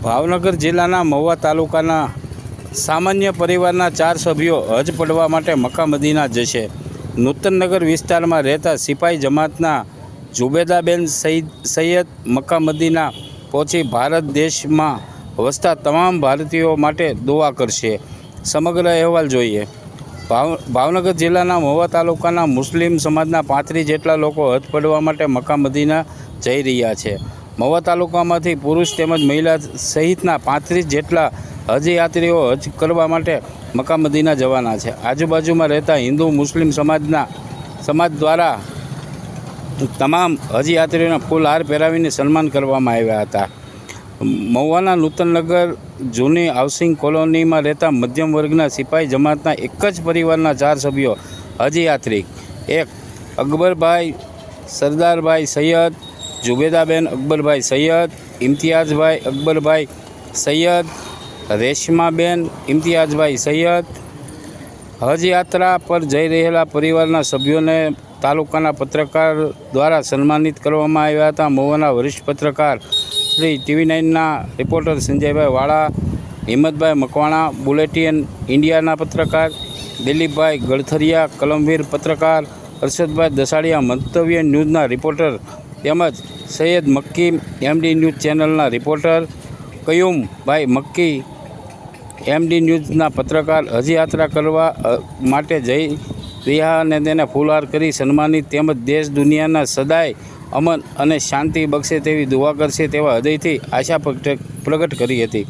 ભાવનગર જિલ્લાના મહુવા તાલુકાના સામાન્ય પરિવારના 4 સભ્યો હજ પડવા માટે મક્કા મદીના જશે। નૂતનનગર વિસ્તારમાં રહેતા સિપાઈ જમાતના ઝુબેદાબેન સૈયદ મક્કા મદીના પહોંચી ભારત દેશમાં વસતા તમામ ભારતીયો માટે દુઆ કરશે। સમગ્ર અહેવાલ જોઈએ। ભાવનગર જિલ્લાના મહુવા તાલુકાના મુસ્લિમ સમાજના 35 જેટલા લોકો હજ પડવા માટે મક્કા મદીના જઈ રહ્યા છે। મહુવા તાલુકામાંથી પુરુષ તેમજ મહિલા સહિતના 35 જેટલા હજ યાત્રીઓ હજ કરવા માટે મક્કા મદીના જવાના છે। આજુબાજુમાં રહેતા હિન્દુ મુસ્લિમ સમાજ દ્વારા તમામ હજ યાત્રીઓને ફૂલહાર પહેરાવીને સન્માન કરવામાં આવ્યા હતા। મહુવાના નૂતનનગર જૂની હાઉસિંગ કોલોનીમાં રહેતા મધ્યમ વર્ગના સિપાઈ જમાતના એક જ પરિવારના 4 સભ્યો હજ યાત્રી 1 અકબરભાઈ સરદારભાઈ સૈયદ, ઝુબેદાબેન અકબરભાઈ સૈયદ, ઇમ્તિયાઝભાઈ અકબરભાઈ સૈયદ, રેશમાબેન ઇમ્તિયાઝભાઈ સૈયદ હજ યાત્રા પર જઈ રહેલા પરિવારના સભ્યોને તાલુકાના પત્રકાર દ્વારા સન્માનિત કરવામાં આવ્યા હતા। મહુવાના વરિષ્ઠ પત્રકાર શ્રી TV9ના રિપોર્ટર સંજયભાઈ વાળા, હિંમતભાઈ મકવાણા, બુલેટિન ઇન્ડિયાના પત્રકાર દિલીપભાઈ ગળથરિયા, કલમવીર પત્રકાર અરશદભાઈ દસાડિયા, મંતવ્ય ન્યૂઝના રિપોર્ટર તેમજ સૈયદ મક્કી MD ન્યૂઝ ચેનલના રિપોર્ટર કયુમભાઈ મક્કી MD ન્યૂઝના પત્રકાર હજ યાત્રા કરવા માટે જઈ રહ્યા અને તેને ફૂલહાર કરી સન્માનિત તેમજ દેશ દુનિયાના સદાય અમન અને શાંતિ બક્ષે તેવી દુઆ કરશે તેવા હૃદયથી આશા પ્રગટ કરી હતી।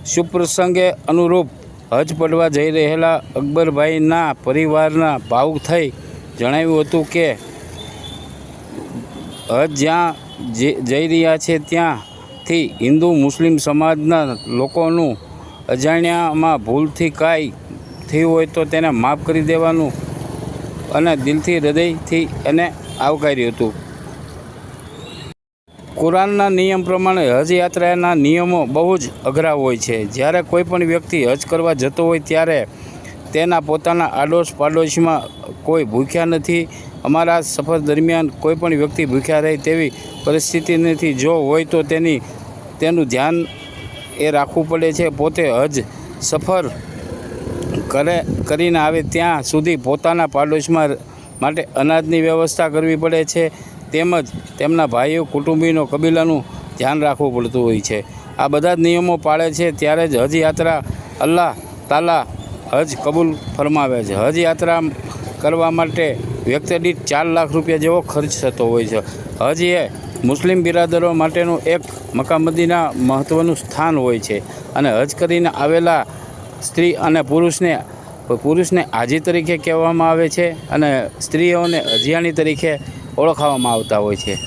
શુભ પ્રસંગે અનુરૂપ હજ પડવા જઈ રહેલા અકબરભાઈના પરિવારના ભાવુક થઈ જણાવ્યું હતું કે હજ જ્યાં જઈ રહ્યા છે ત્યાંથી હિન્દુ મુસ્લિમ સમાજના લોકોનું અજાણ્યામાં ભૂલથી કાંઈ થયું હોય તો તેને માફ કરી દેવાનું અને દિલથી હૃદયથી એને આવકાર્યું હતું। કુરાનના નિયમ પ્રમાણે હજ યાત્રાના નિયમો બહુ જ અઘરા હોય છે। જ્યારે કોઈ પણ વ્યક્તિ હજ કરવા જતો હોય ત્યારે તેના પોતાના આડોશ પાડોશમાં કોઈ ભૂખ્યા નથી। અમારા સફર દરમિયાન કોઈ પણ વ્યક્તિ ભૂખ્યા રહે તેવી પરિસ્થિતિ નથી। જો હોય તો તેનું ધ્યાન એ રાખવું પડે છે। પોતે હજ સફર કરીને આવે ત્યાં સુધી પોતાના પાડોશમાં માટે અનાજની વ્યવસ્થા કરવી પડે છે તેમજ તેમના ભાઈઓ કુટુંબીનો કબીલાનું ધ્યાન રાખવું પડતું હોય છે। આ બધા જ નિયમો પાળે છે ત્યારે જ હજ યાત્રા અલ્લાહ તાલા હજ કબૂલ ફરમાવે છે। હજ યાત્રા કરવા માટે વ્યક્તિ દીઠ 4 લાખ રૂપિયા જેવો ખર્ચ થતો હોય છે। હજ એ મુસ્લિમ બિરાદરો માટેનું એક મક્કા મદીના મહત્ત્વનું સ્થાન હોય છે અને હજ કરીને આવેલા સ્ત્રી અને પુરુષને હાજી તરીકે કહેવામાં આવે છે અને સ્ત્રીઓને હજિયાણી તરીકે ઓળખાવવામાં આવતા હોય છે।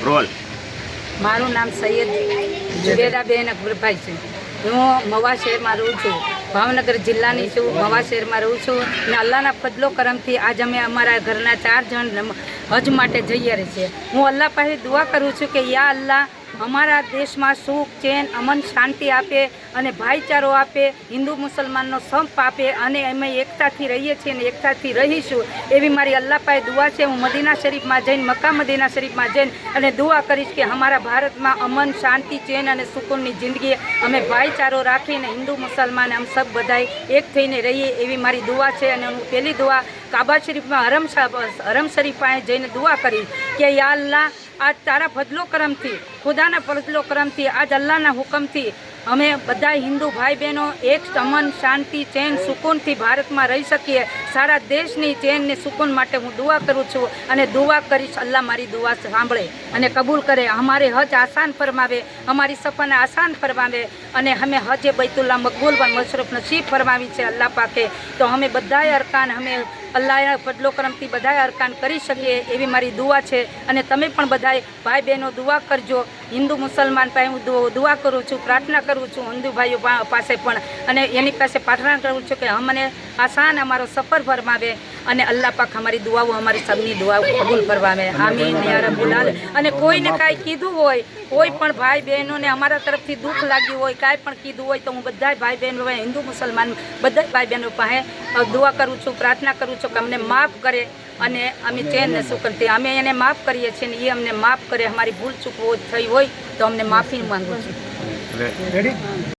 રોલ. મારું નામ સૈયદ જુબેદાબેન અકબરભાઈ છે. હું મવા શહેરમાં રહું છું, ભાવનગર જિલ્લાની છું. મવા શહેરમાં રહું છું અને અલ્લાહના ફજલો કરમથી આજ અમે અમારા ઘરના 4 જણ હજ માટે જઈએ છીએ. હું અલ્લાહ પાસે દુઆ કરું છું કે યા અલ્લાહ અમારા દેશમાં સુખ, ચેન, અમન, શાંતિ આપે અને ભાઈચારો આપે, હિન્દુ મુસલમાનનો સંપ આપે અને અમે એકતાથી રહીએ છીએ અને એકતાથી રહીશું એવી મારી અલ્લાહ પાસે દુઆ છે. હું મદીના શરીફમાં જઈને, મક્કા મદીના શરીફમાં જઈને અને દુઆ કરીશ કે અમારા ભારતમાં અમન, શાંતિ, ચેન અને સુકૂનની જિંદગી અમે ભાઈચારો રાખીને હિન્દુ મુસલમાન આમ સબ બધાય એક થઈને રહીએ એવી મારી દુઆ છે. અને હું પહેલી દુઆ કાબા શરીફમાં હરમ શરીફ પાસે જઈને દુઆ કરીશ કે યા અલ્લાહ આજ તારા ફજલો કરમથી, ખુદાના ફજલો કરમથી, આજ અલ્લાહના હુકમથી અમે બધા હિન્દુ ભાઈ બહેનો એક અમન, શાંતિ, ચેન, સુકૂનથી ભારતમાં રહી શકીએ. સારા દેશની ચેન ને સુકૂન માટે હું દુઆ કરું છું અને દુઆ કરીશ. અલ્લાહ મારી દુઆ સાંભળે અને કબૂલ કરે, અમારે હજ આસાન ફરમાવે, અમારી સફરને આસાન ફરમાવે અને અમે હજ બૈતુલ્લાહ મકબૂલ પણ મશરૂફ નસીબ ફરમાવી છે અલ્લાહ પાકે. તો અમે બધાય અરકાન અમે અલ્લાહના ફજલો કરમથી બધાય અરકાન કરી શકીએ એવી મારી દુઆ છે. અને તમે પણ બધાય ભાઈ બહેનો દુઆ કરજો. હિન્દુ મુસલમાન પાસે હું દુઆ કરું છું, પ્રાર્થના કરું છું હિન્દુ ભાઈઓ પાસે પણ, અને એની પાસે પ્રાર્થના કરું છું કે અમને આસાન અમારો સફર ફરમાવે અને અલ્લાહ પાક અમારી દુઆઓ, અમારી સબની દુઆઓ કબૂલ ફરમાવે. આમીન યા રબ્બુલ આલમીન. અને કોઈને કાંઈ કીધું હોય, કોઈ પણ ભાઈ બહેનોને અમારા તરફથી દુઃખ લાગ્યું હોય, કાંઈ પણ કીધું હોય તો હું બધા ભાઈ બહેનો, હિન્દુ મુસલમાન બધા ભાઈ બહેનો પાસે દુઆ કરું છું, પ્રાર્થના કરું છું કે અમને માફ કરે અને અમે ચેન ને સુકૂનથી અમે એને માફ કરીએ છીએ ને એ અમને માફ કરે. અમારી ભૂલ ચૂક થઈ હોય તો અમને માફી માંગુ છું.